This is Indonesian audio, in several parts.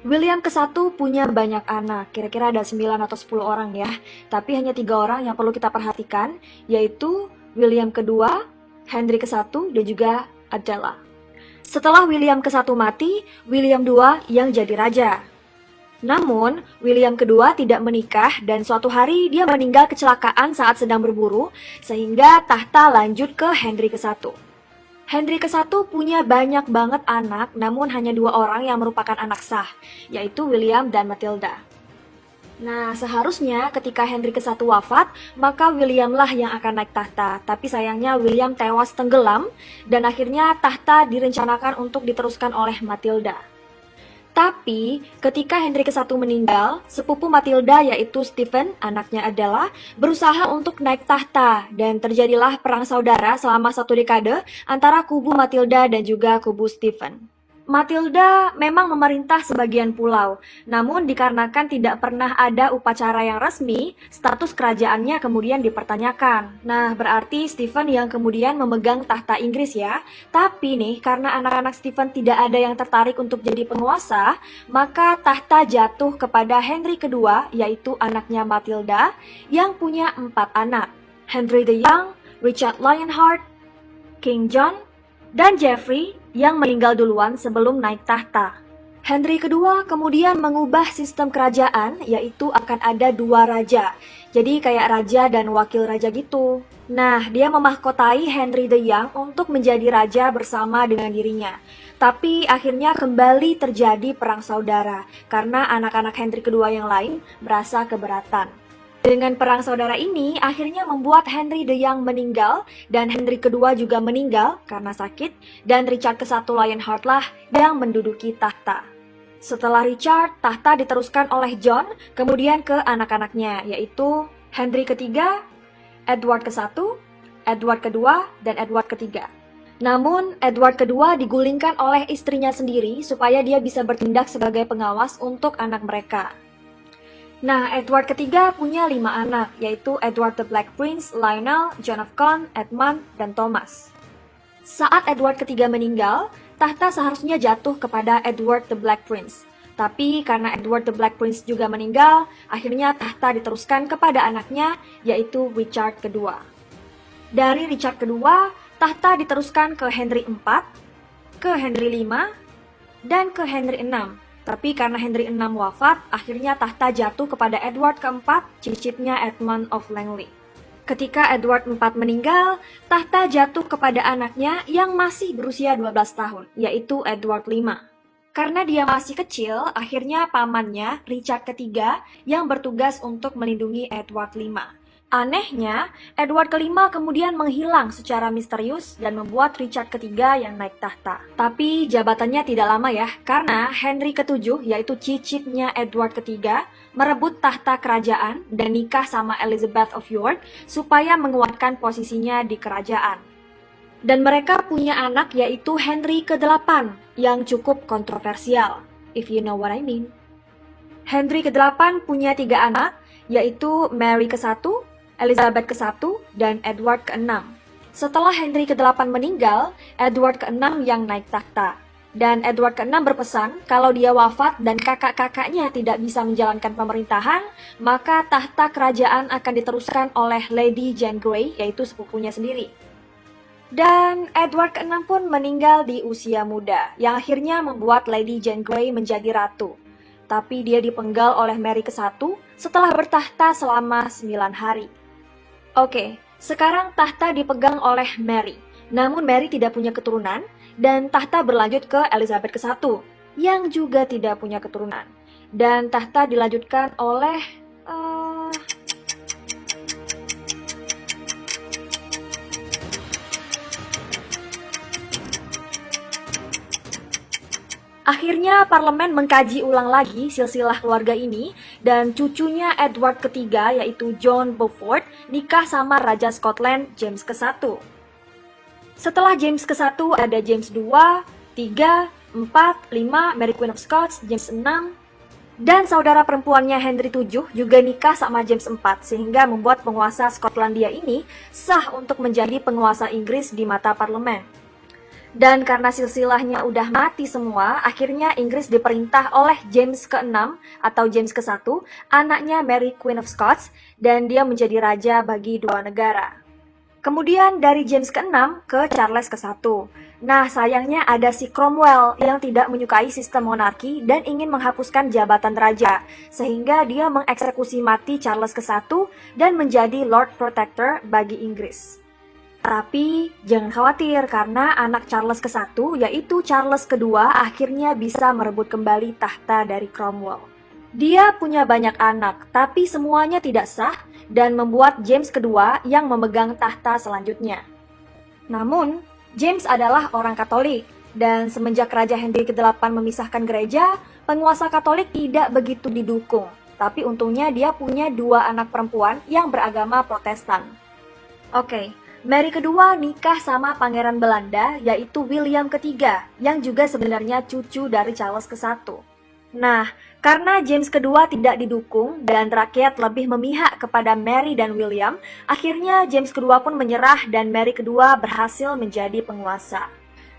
William ke-1 punya banyak anak, kira-kira ada 9 atau 10 orang ya. Tapi hanya 3 orang yang perlu kita perhatikan, yaitu William kedua, Henry ke-1, dan juga Adela. Setelah William ke-1 mati, William II yang jadi raja. Namun, William kedua tidak menikah dan suatu hari dia meninggal kecelakaan saat sedang berburu, sehingga tahta lanjut ke Henry ke-1. Henry ke-1 punya banyak banget anak, namun hanya 2 orang yang merupakan anak sah, yaitu William dan Matilda. Nah, seharusnya ketika Henry ke-1 wafat, maka William lah yang akan naik tahta. Tapi sayangnya William tewas tenggelam, dan akhirnya tahta direncanakan untuk diteruskan oleh Matilda. Tapi, ketika Henry ke-1 meninggal, sepupu Matilda yaitu Stephen, anaknya adalah, berusaha untuk naik tahta dan terjadilah perang saudara selama 1 dekade antara kubu Matilda dan juga kubu Stephen. Matilda memang memerintah sebagian pulau, namun dikarenakan tidak pernah ada upacara yang resmi, status kerajaannya kemudian dipertanyakan. Nah, berarti Stephen yang kemudian memegang tahta Inggris ya. Tapi nih, karena anak-anak Stephen tidak ada yang tertarik untuk jadi penguasa, maka tahta jatuh kepada Henry kedua, yaitu anaknya Matilda, yang punya 4 anak. Henry the Young, Richard Lionheart, King John, dan Geoffrey yang meninggal duluan sebelum naik tahta. Henry kedua kemudian mengubah sistem kerajaan, yaitu akan ada 2 raja. Jadi kayak raja dan wakil raja gitu. Nah, dia memahkotai Henry the Young untuk menjadi raja bersama dengan dirinya. Tapi akhirnya kembali terjadi perang saudara, karena anak-anak Henry kedua yang lain merasa keberatan. Dengan perang saudara ini, akhirnya membuat Henry the Young meninggal, dan Henry kedua juga meninggal karena sakit, dan Richard ke-1 Lionheart lah yang menduduki tahta. Setelah Richard, tahta diteruskan oleh John, kemudian ke anak-anaknya, yaitu Henry ketiga, Edward ke-1, Edward kedua, dan Edward ketiga. Namun, Edward kedua digulingkan oleh istrinya sendiri supaya dia bisa bertindak sebagai pengawas untuk anak mereka. Nah, Edward ketiga punya 5 anak, yaitu Edward the Black Prince, Lionel, John of Gaunt, Edmund, dan Thomas. Saat Edward ketiga meninggal, tahta seharusnya jatuh kepada Edward the Black Prince. Tapi karena Edward the Black Prince juga meninggal, akhirnya tahta diteruskan kepada anaknya, yaitu Richard kedua. Dari Richard kedua, tahta diteruskan ke Henry IV, ke Henry V, dan ke Henry VI. Tapi karena Henry VI wafat, akhirnya tahta jatuh kepada Edward keempat, cicitnya Edmund of Langley. Ketika Edward IV meninggal, tahta jatuh kepada anaknya yang masih berusia 12 tahun, yaitu Edward V. Karena dia masih kecil, akhirnya pamannya, Richard ketiga, yang bertugas untuk melindungi Edward V. Anehnya, Edward kelima kemudian menghilang secara misterius dan membuat Richard ketiga yang naik tahta. Tapi jabatannya tidak lama ya, karena Henry ketujuh, yaitu cicitnya Edward ketiga, merebut tahta kerajaan dan nikah sama Elizabeth of York supaya menguatkan posisinya di kerajaan. Dan mereka punya anak yaitu Henry ke-8 yang cukup kontroversial, if you know what I mean. Henry ke-8 punya 3 anak, yaitu Mary ke-1, Elizabeth ke-1, dan Edward ke-6. Setelah Henry ke-8 meninggal, Edward ke-6 yang naik tahta. Dan Edward ke-6 berpesan kalau dia wafat dan kakak-kakaknya tidak bisa menjalankan pemerintahan, maka tahta kerajaan akan diteruskan oleh Lady Jane Grey, yaitu sepupunya sendiri. Dan Edward ke-6 pun meninggal di usia muda, yang akhirnya membuat Lady Jane Grey menjadi ratu. Tapi dia dipenggal oleh Mary ke-1 setelah bertahta selama 9 hari. Oke, sekarang tahta dipegang oleh Mary. Namun Mary tidak punya keturunan dan tahta berlanjut ke Elizabeth ke-1 yang juga tidak punya keturunan. Dan tahta dilanjutkan oleh Akhirnya parlemen mengkaji ulang lagi silsilah keluarga ini dan cucunya Edward ketiga yaitu John Beaufort nikah sama Raja Scotland James ke-1. Setelah James ke-1 ada James II, 3, 4, 5, Mary Queen of Scots, James 6, dan saudara perempuannya Henry VII juga nikah sama James IV sehingga membuat penguasa Skotlandia ini sah untuk menjadi penguasa Inggris di mata parlemen. Dan karena silsilahnya udah mati semua, akhirnya Inggris diperintah oleh James ke-6 atau James ke-1, anaknya Mary Queen of Scots, dan dia menjadi raja bagi dua negara. Kemudian dari James ke-6 ke Charles ke-1. Nah, sayangnya ada si Cromwell yang tidak menyukai sistem monarki dan ingin menghapuskan jabatan raja, sehingga dia mengeksekusi mati Charles ke-1 dan menjadi Lord Protector bagi Inggris. Tapi jangan khawatir karena anak Charles ke-1 yaitu Charles kedua akhirnya bisa merebut kembali tahta dari Cromwell. Dia punya banyak anak, tapi semuanya tidak sah dan membuat James kedua yang memegang tahta selanjutnya. Namun, James adalah orang Katolik dan semenjak Raja Henry ke-8 memisahkan gereja, penguasa Katolik tidak begitu didukung. Tapi untungnya dia punya dua anak perempuan yang beragama Protestan. Oke. Mary kedua nikah sama pangeran Belanda yaitu William ketiga yang juga sebenarnya cucu dari Charles ke-1. Nah, karena James kedua tidak didukung dan rakyat lebih memihak kepada Mary dan William, akhirnya James kedua pun menyerah dan Mary kedua berhasil menjadi penguasa.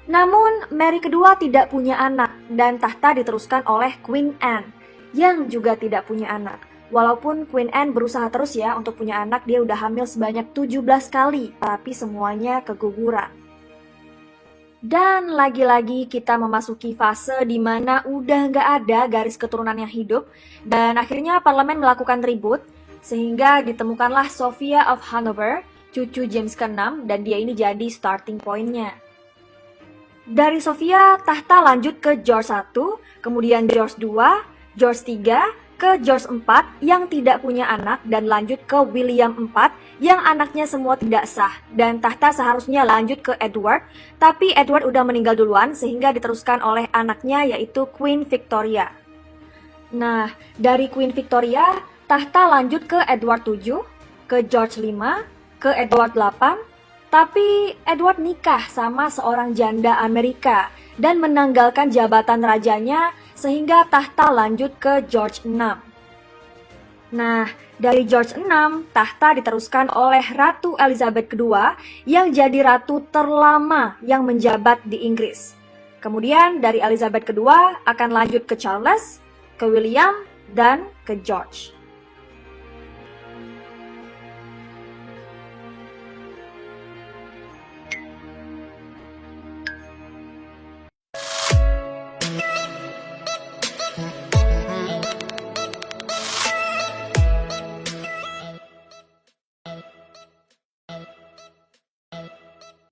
Namun, Mary kedua tidak punya anak dan tahta diteruskan oleh Queen Anne yang juga tidak punya anak. Walaupun Queen Anne berusaha terus ya untuk punya anak, dia udah hamil sebanyak 17 kali, tapi semuanya keguguran. Dan lagi-lagi kita memasuki fase di mana udah nggak ada garis keturunan yang hidup, dan akhirnya parlemen melakukan ribut, sehingga ditemukanlah Sophia of Hanover, cucu James ke-6, dan dia ini jadi starting point-nya. Dari Sophia, tahta lanjut ke George I, kemudian George II, George III, ke George IV yang tidak punya anak dan lanjut ke William IV yang anaknya semua tidak sah dan tahta seharusnya lanjut ke Edward, tapi Edward udah meninggal duluan sehingga diteruskan oleh anaknya yaitu Queen Victoria. Nah, dari Queen Victoria, tahta lanjut ke Edward VII, ke George V, ke Edward VIII, tapi Edward nikah sama seorang janda Amerika dan menanggalkan jabatan rajanya sehingga tahta lanjut ke George VI. Nah, dari George VI, tahta diteruskan oleh Ratu Elizabeth II yang jadi ratu terlama yang menjabat di Inggris. Kemudian dari Elizabeth II akan lanjut ke Charles, ke William, dan ke George.